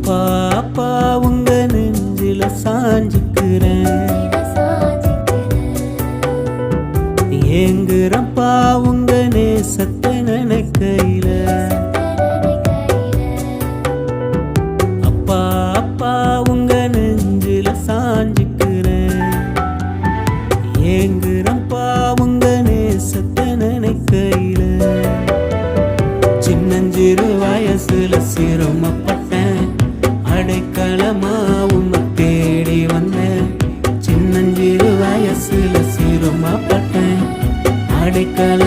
அப்பா அப்பா உங்க நெஞ்சில சாஞ்சுக்கிறேன். ஏங்குறப்பா உங்க நேசத்தை நினைக்கையில. அப்பா அப்பா உங்க நெஞ்சில சாஞ்சுக்கிறேன். ஏங்குறப்பா உங்க நேசத்தை நினைக்கையில. சின்னஞ்சிறு வயசுல சிரமப்பட்டேன், அடைக்கலமா உன்னை தேடி வந்தேன். சின்னஞ்சிறு வயசுல சிரமப்பட்டேன், அடைக்கல